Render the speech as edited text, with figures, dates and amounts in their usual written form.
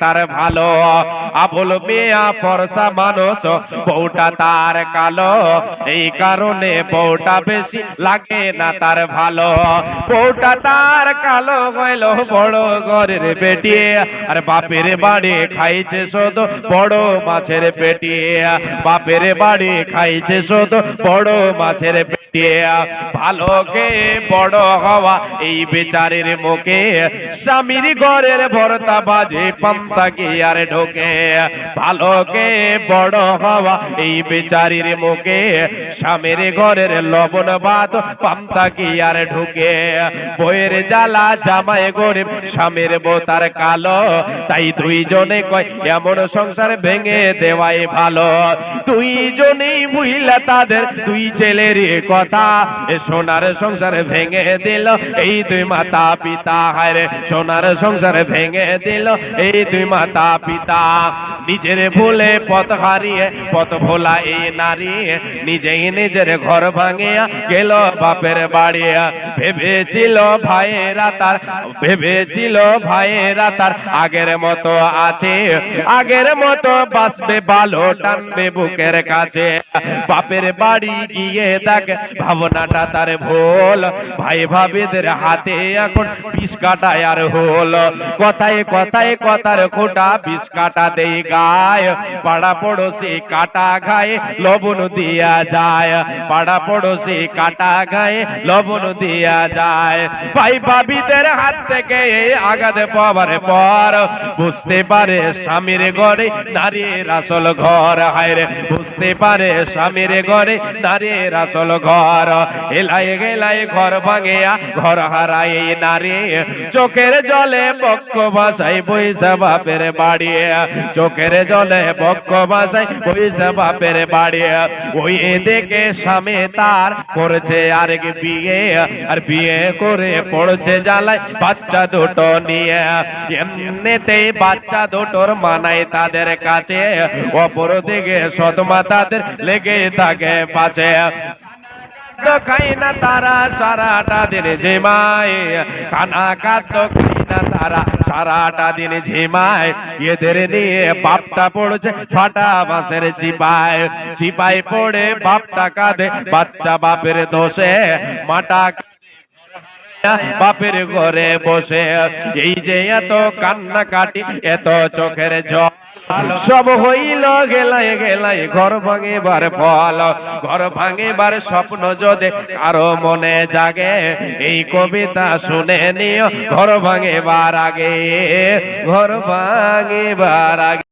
তার ভালো আবুল মিয়া ফরসা মানুষ বউটা তার কালো এই কারণে বউটা বেশি লাগে না তার ভালো বউটা তার কালো হইল বড় ঘরের বেটি আর বাপের বাড়ি খাইছে শুধু বড় মাছের পেটি বাপের বাড়ি খাইছে শুধু বড় মাছের পেটি ভালোকে বড় হওয়া এই বেচারের মুখে স্বামীর ঘরের ভর্তা বাজে পান্তা কি আর ঢোকে ভালোকে বড় হওয়া এই বেচারির মুখে স্বামীর ঘরের লবণ ভাত পান্তা কি আর ঢোকে বইয়ের জ্বালা জামাই গরিব স্বামীর বোতার কালো তাই দুইজনে কয় এমন সংসার ভেঙে দেওয়াই ভালো দুইজনেই বুঝলা তাদের দুই ছেলের কথা সোনার সংসার ভেঙে দিল এই দুই মাতা পিতা হায় সোনার সংসার ভেঙে দিল এই দুই মাতা পিতা নিজের ভুলে পথ হারিয়ে পথ ভোলা এই নারী নিজেই নিজের ঘর ভাঙিয়া গেল বাপের বাড়ি ভেবেছিল ভাইয়েরা তার আগের মতো আছে আগের মতো বাঁচবে ভালো টানবে বুকের কাছে বাপের বাড়ি গিয়ে দেখে ভাবনাটা তার ভুল ভাই ভাবিদের হাতে এখন বিষ কাটায় আর হল কথায় কথায় কথার খোটা বিষ কাটা দেই গায় পাড়া পড়োশি কাটা গায়ে লবণ দিয়া যায় পাড়া পড়োশি কাটা গায়ে লবণ দিয়া যায় ভাই ভাবিদের হাত থেকে আঘাত পাওয়ার পর বুঝতে পারে স্বামীর ঘরে নারীর আসল ঘর হায় রে বুঝতে পারে স্বামীর ঘরে নারীর আসল ঘর এলাই গেলাই ঘর ভাঙিয়া ঘর হারাই নারী চোখের জলে বক্ষ ভাষায় বইসা বাপের বাড়ি চোখের জলে বক্ষ ভাষায় বইসা বাপের বাড়ি ওই দেখে স্বামী তার করছে আর বিয়ে আর বিয়ে করে পড়ছে জ্বালায় বাচ্চা দুটো নিয়ে এমনিতেই বাচ্চা দুটোর মানায় তাদের কাছে অপর দিকে সদমা তাদের লেগে থাকে পাছে খাই না তারা সারাটা দিন ঝিমায় খানা খাদ্য খাই না তারা সারাটা দিন ঝিমায় এদের নিয়ে বাপটা পড়ছে ছটা মাসের চিপায় চিপায় পড়ে বাপটা কাঁদে বাচ্চা বাপের দোষে মাটা বাপের ঘরে বসে এই যে এত কান্না কাটি এত চোখের জল সব হইল গেলাই গেলাই ঘর ভাঙিবার ফল ঘর ভাঙিবার স্বপ্ন যদি কারো মনে জাগে এই কবিতা শুনে নিও ঘর ভাঙিবার আগে ঘর ভাঙিবার আগে